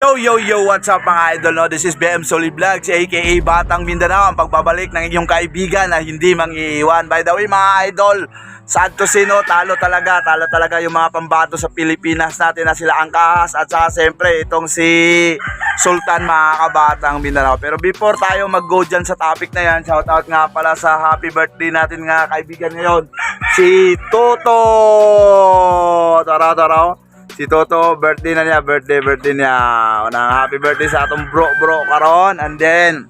Yo, what's up mga idol? No? This is BM Solid Vlogs, aka Batang Mindanao, ang pagbabalik ng inyong kaibigan na hindi mangiiwan. By the way mga idol, sad to say no, talo talaga yung mga pambato sa Pilipinas natin na sila Angkahas at saka siyempre itong si Sultan mga kabatang Mindanao. Pero before tayo mag-go dyan sa topic na yan, shoutout nga pala sa happy birthday natin nga kaibigan ngayon, si Toto. Tara. Si Toto, birthday niya. Unang happy birthday sa atong bro karon. And then,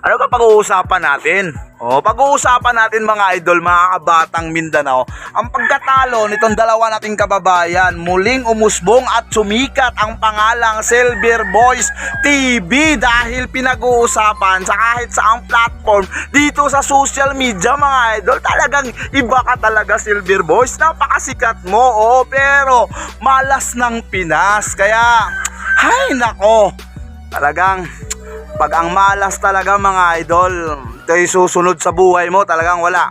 ano ka pag-uusapan natin? Pag-uusapan natin mga idol, mga kabatang Mindanao, ang pagkatalo nitong dalawa nating kababayan. Muling umusbong at sumikat ang pangalang Silver Boys TV dahil pinag-uusapan sa kahit saang platform dito sa social media mga idol. Talagang iba ka talaga, Silver Boys. Napakasikat mo, pero malas ng Pinas. Kaya, hay nako, talagang pag ang malas talaga mga idol, ito'y susunod sa buhay mo, talagang wala.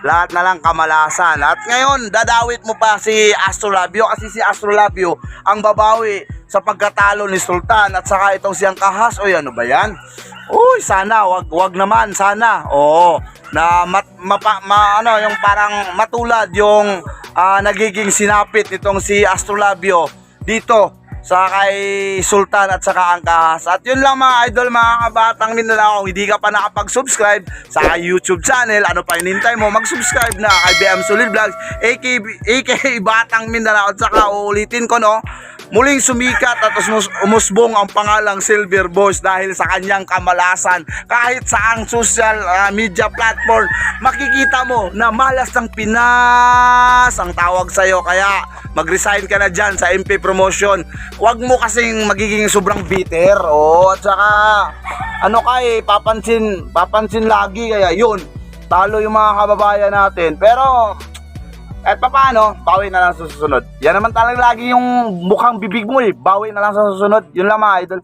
Lahat na lang kamalasan. At ngayon, dadawit mo pa si Astrolabio kasi si Astrolabio ang babawi sa pagkatalo ni Sultan at saka itong siyang Kahas. Ano ba yan? Sana, wag naman, sana. Na yung parang matulad yung nagiging sinapit nitong si Astrolabio dito sa kay Sultan at saka Angkahas. At yun lang mga idol, mga kabatang Mindanao. Kung hindi ka pa nakapag-subscribe sa YouTube channel, ano pa hinintay mo? Mag-subscribe na kay BM Solid Vlogs, aka Batang Mindanao. At saka uulitin ko, no, muling sumikat at umusbong ang pangalang Silver Boys dahil sa kanyang kamalasan. Kahit saang social media platform, makikita mo na malas ng Pinas ang tawag sa'yo. Kaya mag-resign ka na dyan sa MP Promotion. Huwag mo kasing magiging sobrang bitter. At saka papansin lagi. Kaya yun, talo yung mga kababayan natin. Pero at paano, bawi na lang sa susunod. Yan naman talaga lagi yung mukhang bibig mo, bawi na lang sa susunod. Yun lang mga idol.